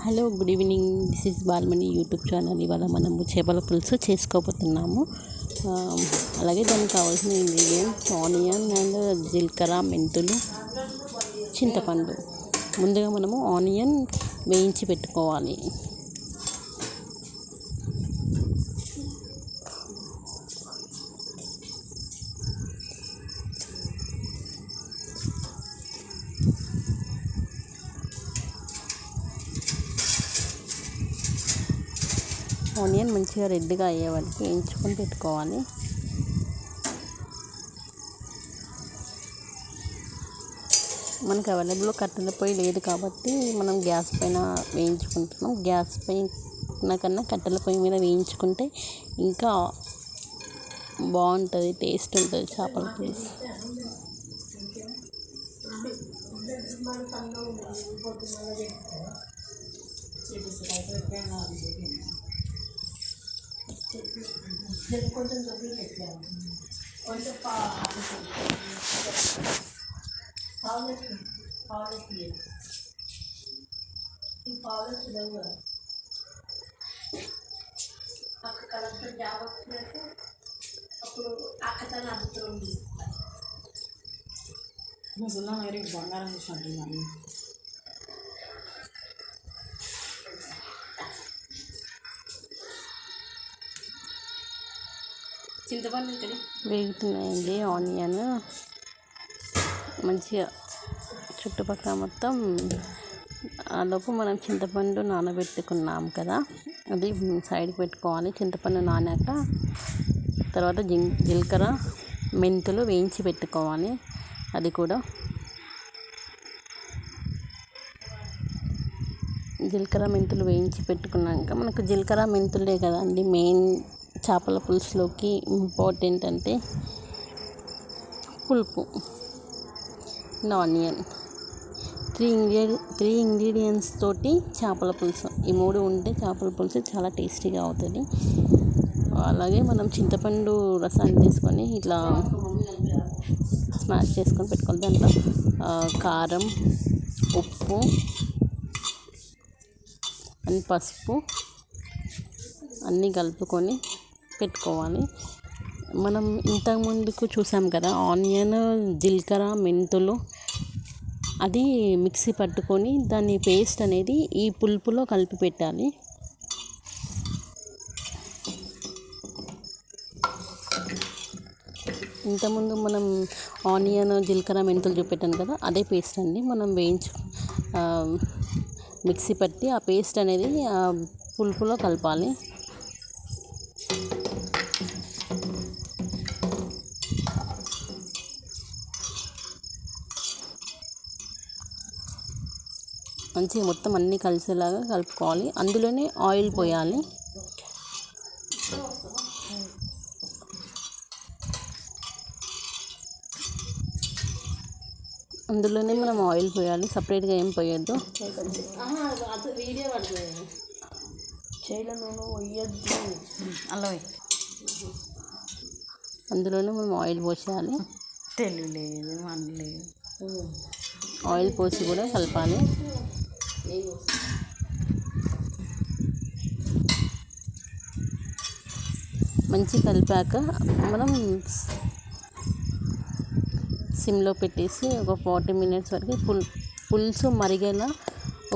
Hello, good evening. This is Balmani YouTube channel. ఇవాళ మనము చేపల పులుసు చేసుకోబోతున్నాము. అలాగే దానికి కావాల్సిన ఇంగ్రీడియంట్స్ ఆనియన్ అండ్ జీలకర్ర, మెంతులు, చింతపండు. ముందుగా మనము ఆనియన్ వేయించి పెట్టుకోవాలి. ఆనియన్ మంచిగా రెడ్గా అయ్యే వరకు వేయించుకొని పెట్టుకోవాలి. మనకు అవైలబుల్లో కట్టెల పొయ్యి లేదు కాబట్టి మనం గ్యాస్ పైన వేయించుకుంటున్నాం. గ్యాస్ పైన కన్నా కట్టెల పొయ్యి మీద వేయించుకుంటే ఇంకా బాగుంటుంది, టేస్ట్ ఉంటుంది చేపల పులుసు. బంగారం చూసినట్టు చింతపండు ఇక్కడ వేగుతున్నాయండి. ఆనియన్ మంచిగా చుట్టుపక్కల మొత్తం లోపు మనం చింతపండు నానబెట్టుకున్నాం కదా, అది సైడ్కి పెట్టుకోవాలి. చింతపండు నానాక తర్వాత జీలకర్ర, మెంతులు వేయించి పెట్టుకోవాలి. అది కూడా జీలకర్ర, మెంతులు వేయించి పెట్టుకున్నాక మనకు జీలకర్ర మెంతులే కదండి మెయిన్ చేపల పులుసులోకి ఇంపార్టెంట్. అంటే పులుపు, ఆనియన్, త్రీ ఇంగ్రీడియంట్స్ తోటి చేపల పులుసు. ఈ మూడు ఉంటే చేపల పులుసు చాలా టేస్టీగా అవుతుంది. అలాగే మనం చింతపండు రసాన్ని తీసుకొని ఇట్లా స్మాష్ చేసుకొని పెట్టుకోవాలి. దాంట్లో కారం, ఉప్పు అండ్ పసుపు అన్నీ కలుపుకొని పెట్టుకోవాలి. మనం ఇంతకుముందుకు చూసాం కదా ఆనియన్, జీలకర్ర, మెంతులు, అది మిక్సీ పట్టుకొని దాని పేస్ట్ అనేది ఈ పులుపులో కలిపి పెట్టాలి. ఇంతకుముందు మనం ఆనియన్, జీలకర్ర, మెంతులు చూపెట్టాను కదా, అదే పేస్ట్ అండి. మనం మిక్సీ పట్టి ఆ పేస్ట్ అనేది ఆ పులుపులో కలపాలి. మంచిగా మొత్తం అన్నీ కలిసేలాగా కలుపుకోవాలి. అందులోనే ఆయిల్ పోయాలి. అందులోనే మనం ఆయిల్ పోయాలి, సపరేట్గా ఏం పోయొద్దు. అందులోనే మనం ఆయిల్ పోసేయాలి. తెలియలేదు అనలేదు. ఆయిల్ పోసి కూడా కలపాలి. మంచి కలిపాక మనం సిమ్లో పెట్టేసి ఒక 40 minutes వరకు పులుసు మరిగేలా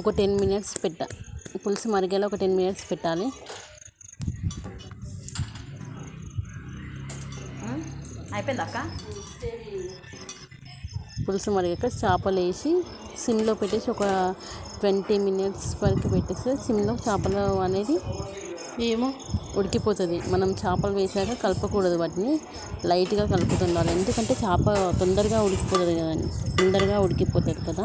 ఒక 10 minutes పులుసు మరిగేలా ఒక 10 minutes పెట్టాలి. అయిపోయింది అక్క. పులుసు మరిగాక చేపలు వేసి సిమ్లో పెట్టేసి ఒక 20 minutes వరకు పెట్టేస్తే సిమ్లో చేపలు అనేది ఉడికిపోతుంది. మనం చేపలు వేసాక కలపకూడదు, వాటిని లైట్గా కలుపుతుండాలి. ఎందుకంటే చేప తొందరగా ఉడికిపోతుంది కదా.